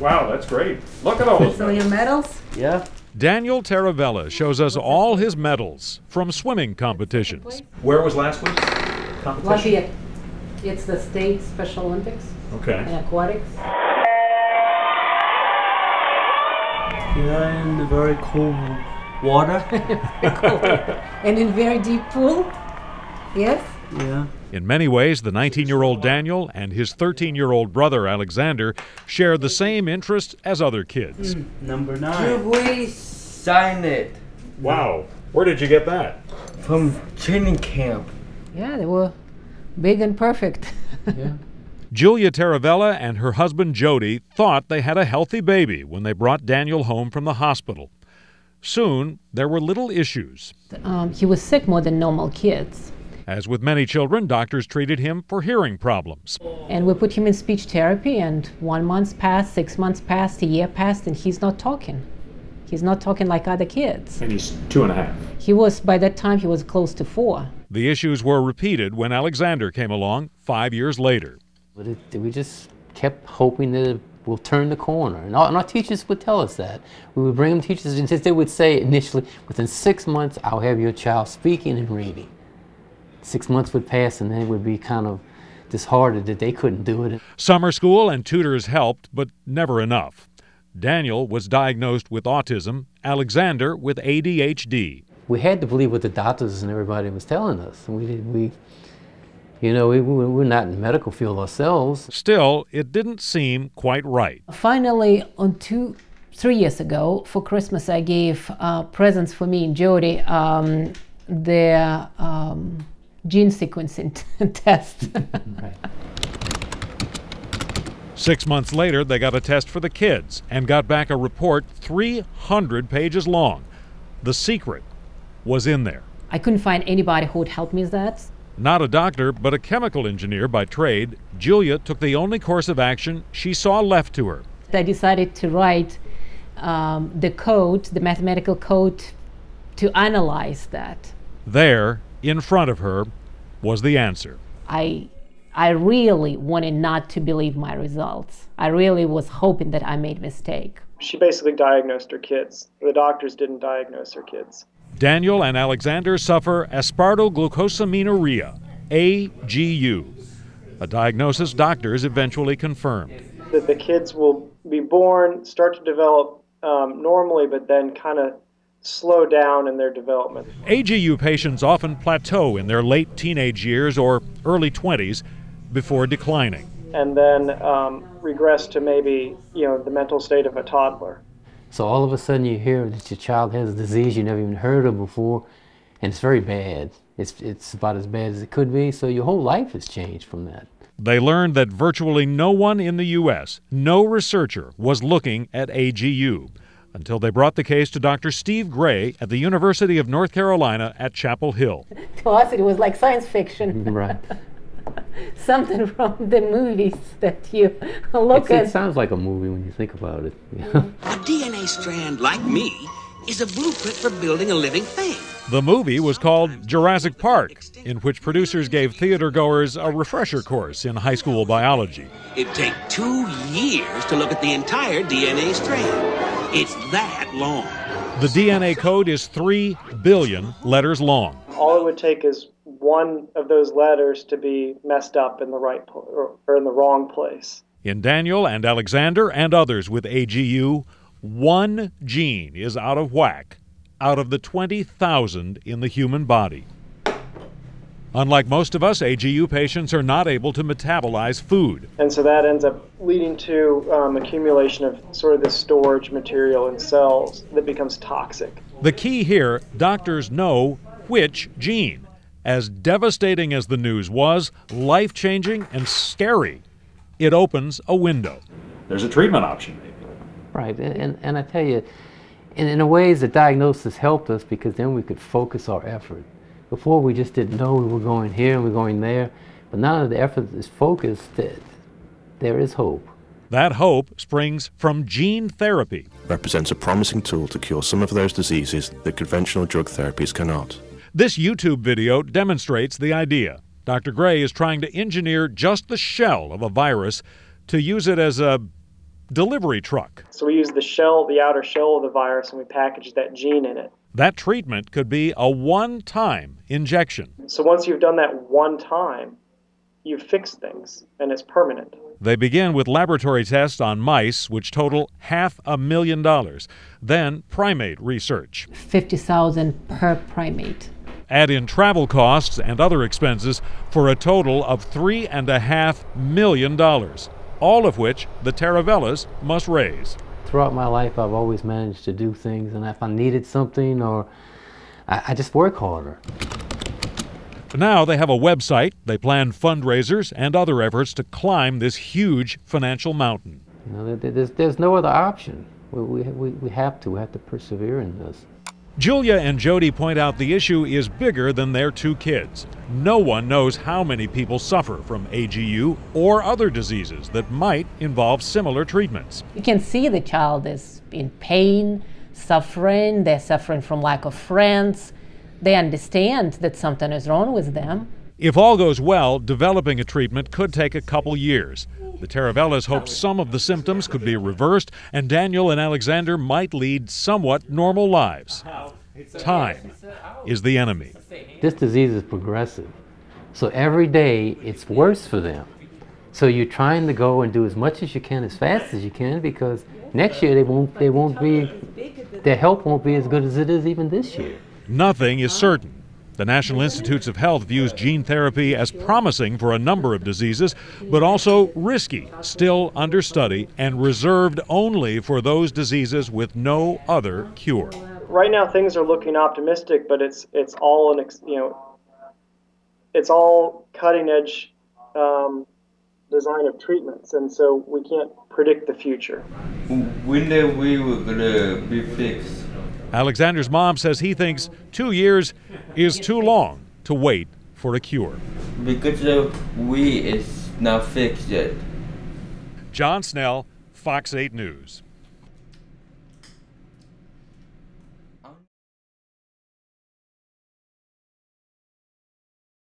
Wow, that's great. Look at all those. So your medals? Yeah. Daniel Taravella shows us all his medals from swimming competitions. Where was last week's competition? Lafayette. It's the State Special Olympics Okay. in aquatics. Yeah, in the very cold water. And in very deep pool. Yes? Yeah. In many ways, the 19-year-old Daniel and his 13-year-old brother Alexander share the same interests as other kids. Number 9. Should we sign it? Wow. Where did you get that? From training camp. Yeah, they were big and perfect. Yeah. Julia Taravella and her husband Jody thought they had a healthy baby when they brought Daniel home from the hospital. Soon, there were little issues. He was sick more than normal kids. As with many children, doctors treated him for hearing problems. And we put him in speech therapy, and 1 month passed, 6 months passed, a year passed, and he's not talking. He's not talking like other kids. And he's 2.5. He was, by that time, he was close to 4. The issues were repeated when Alexander came along 5 years later. But we just kept hoping that it will turn the corner. And our teachers would tell us that. We would bring them teachers, and they would say initially, within 6 months, I'll have your child speaking and reading. 6 months would pass, and then it would be kind of disheartened that they couldn't do it. Summer school and tutors helped, but never enough. Daniel was diagnosed with autism, Alexander with ADHD. We had to believe what the doctors and everybody was telling us. We're not in the medical field ourselves. Still, it didn't seem quite right. Finally, 3 years ago, for Christmas, I gave presents for me and Jody, their gene sequencing test. Right. 6 months later, they got a test for the kids and got back a report 300 pages long. The secret was in there. I couldn't find anybody who would help me with that. Not a doctor, but a chemical engineer by trade, Julia took the only course of action she saw left to her. I decided to write the code, the mathematical code, to analyze that. There, in front of her, was the answer. I really wanted not to believe my results. I really was hoping that I made a mistake. She basically diagnosed her kids. The doctors didn't diagnose her kids. Daniel and Alexander suffer Aspartylglucosaminuria, AGU, a diagnosis doctors eventually confirmed. That the kids will be born, start to develop normally, but then kind of slow down in their development. AGU patients often plateau in their late teenage years or early 20s before declining. And then regress to maybe, the mental state of a toddler. So all of a sudden you hear that your child has a disease you never even heard of before, and it's very bad. It's about as bad as it could be, so your whole life has changed from that. They learned that virtually no one in the U.S., no researcher, was looking at AGU until they brought the case to Dr. Steve Gray at the University of North Carolina at Chapel Hill. To us, it was like science fiction. Right. Something from the movies that you look at. It sounds like a movie when you think about it. A DNA strand like me is a blueprint for building a living thing. The movie was called Jurassic Park, in which producers gave theater-goers a refresher course in high school biology. It'd take 2 years to look at the entire DNA strand. It's that long. The DNA code is 3 billion letters long. All it would take is one of those letters to be messed up in the right or in the wrong place. In Daniel and Alexander and others with AGU, one gene is out of whack out of the 20,000 in the human body. Unlike most of us, AGU patients are not able to metabolize food. And so that ends up leading to accumulation of sort of this storage material in cells that becomes toxic. The key here, doctors know which gene. As devastating as the news was, life-changing and scary, it opens a window. There's a treatment option, maybe. Right, and I tell you, in a ways the diagnosis helped us because then we could focus our effort. Before we just didn't know we were going here and we were going there, but now that the effort is focused, there is hope. That hope springs from gene therapy. Represents a promising tool to cure some of those diseases that conventional drug therapies cannot. This YouTube video demonstrates the idea. Dr. Gray is trying to engineer just the shell of a virus to use it as a delivery truck. So we use the shell, the outer shell of the virus, and we package that gene in it. That treatment could be a one-time injection. So once you've done that one time, you've fixed things, and it's permanent. They begin with laboratory tests on mice, which total $500,000. Then primate research. $50,000 per primate. Add in travel costs and other expenses for a total of $3.5 million, all of which the Taravellas must raise. Throughout my life, I've always managed to do things, and if I needed something, or I just work harder. Now they have a website, they plan fundraisers and other efforts to climb this huge financial mountain. You know, there's no other option. We have to persevere in this. Julia and Jody point out the issue is bigger than their two kids. No one knows how many people suffer from AGU or other diseases that might involve similar treatments. You can see the child is in pain, suffering, they're suffering from lack of friends. They understand that something is wrong with them. If all goes well, developing a treatment could take a couple years. The Taravellas hope some of the symptoms could be reversed and Daniel and Alexander might lead somewhat normal lives. Time is the enemy. This disease is progressive, so every day it's worse for them. So you're trying to go and do as much as you can, as fast as you can, because next year their health won't be as good as it is even this year. Nothing is certain. The National Institutes of Health views gene therapy as promising for a number of diseases, but also risky, still under study, and reserved only for those diseases with no other cure. Right now, things are looking optimistic, but it's all it's all cutting edge design of treatments, and so we can't predict the future. When are we gonna be fixed? Alexander's mom says he thinks 2 years is too long to wait for a cure. Because we is not fixed yet. John Snell, Fox 8 News.